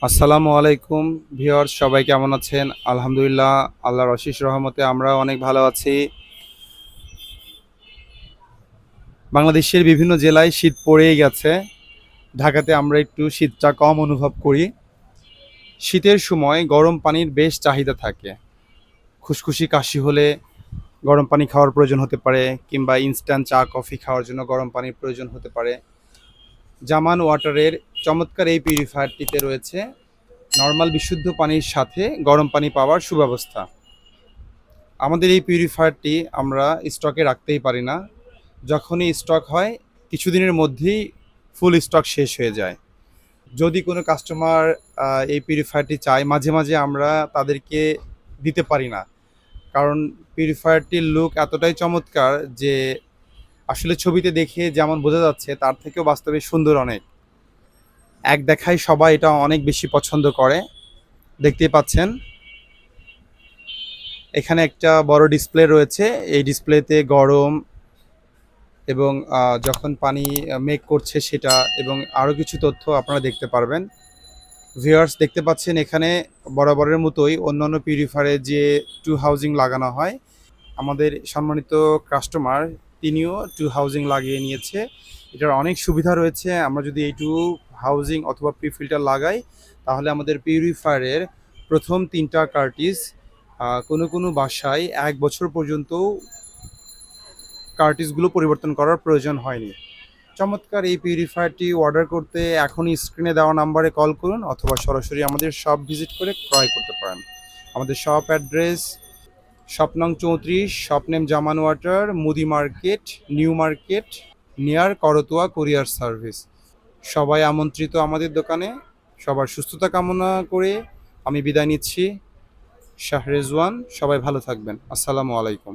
আসসালামু আলাইকুম ভিউয়ার্স, সবাই কেমন আছেন? আলহামদুলিল্লাহ, আল্লাহর অশেষ রহমতে আমরা অনেক ভালো আছি। বাংলাদেশের বিভিন্ন জেলায় শীত পড়েই গেছে। ঢাকাতে আমরা একটু শীতটা কম অনুভব করি। শীতের সময় গরম পানির বেশ চাহিদা থাকে। খুশখুশি কাশি হলে গরম পানি খাওয়ার প্রয়োজন হতে পারে, কিংবা ইনস্ট্যান্ট চা কফি খাওয়ার জন্য গরম পানির প্রয়োজন হতে পারে। জামান ওয়াটারের চমৎকার এই পিউরিফায়ারটিতে রয়েছে নর্মাল বিশুদ্ধ পানির সাথে গরম পানি পাওয়ার সুব্যবস্থা। আমাদের এই পিউরিফায়ারটি আমরা স্টকে রাখতেই পারি না। যখনই স্টক হয় কিছুদিনের মধ্যেই ফুল স্টক শেষ হয়ে যায়। যদি কোনো কাস্টমার এই পিউরিফায়ারটি চায়, মাঝে মাঝে আমরা তাদেরকে দিতে পারি না, কারণ পিউরিফায়ারটির লুক এতটাই চমৎকার যে আসলে ছবিতে দেখে যেমন বোঝা যাচ্ছে তার থেকেও বাস্তবে সুন্দর অনেক। এক দেখায় সবাই এটা অনেক বেশি পছন্দ করে। দেখতেই পাচ্ছেন এখানে একটা বড় ডিসপ্লে রয়েছে। এই ডিসপ্লেতে গরম এবং যখন পানি মেক করছে সেটা এবং আরও কিছু তথ্য আপনারা দেখতে পারবেন। ভিউয়ার্স, দেখতে পাচ্ছেন এখানে বরাবরের মতোই অন্যান্য পিউরিফায়ারে যে টু হাউজিং লাগানো হয়, আমাদের সম্মানিত কাস্টমার তিনিও টু হাউজিং লাগিয়ে নিয়েছে। এটার অনেক সুবিধা রয়েছে। আমরা যদি এই টু হাউজিং অথবা প্রি ফিল্টার লাগাই, তাহলে আমাদের পিউরিফায়ারের প্রথম 3টা কার্টিজ কোনো কোনো বাসায় 1 বছর পর্যন্ত কার্টিজগুলো পরিবর্তন করার প্রয়োজন হয়নি। চমৎকার এই পিউরিফায়ারটি অর্ডার করতে এখনই স্ক্রিনে দেওয়া নাম্বারে কল করুন, অথবা সরাসরি আমাদের শপ ভিজিট করে ক্রয় করতে পারেন। আমাদের শপ অ্যাড্রেস শপ নং 34, শপ নেম জামান ওয়াটার, মুদি market, new market, near Karatoya courier service. সবাই আমন্ত্রিত আমাদের দোকানে। সবার সুস্থতা কামনা করে আমি বিদায় নিচ্ছি। শাহ রেজওয়ান। সবাই ভালো থাকবেন। আসসালামু আলাইকুম।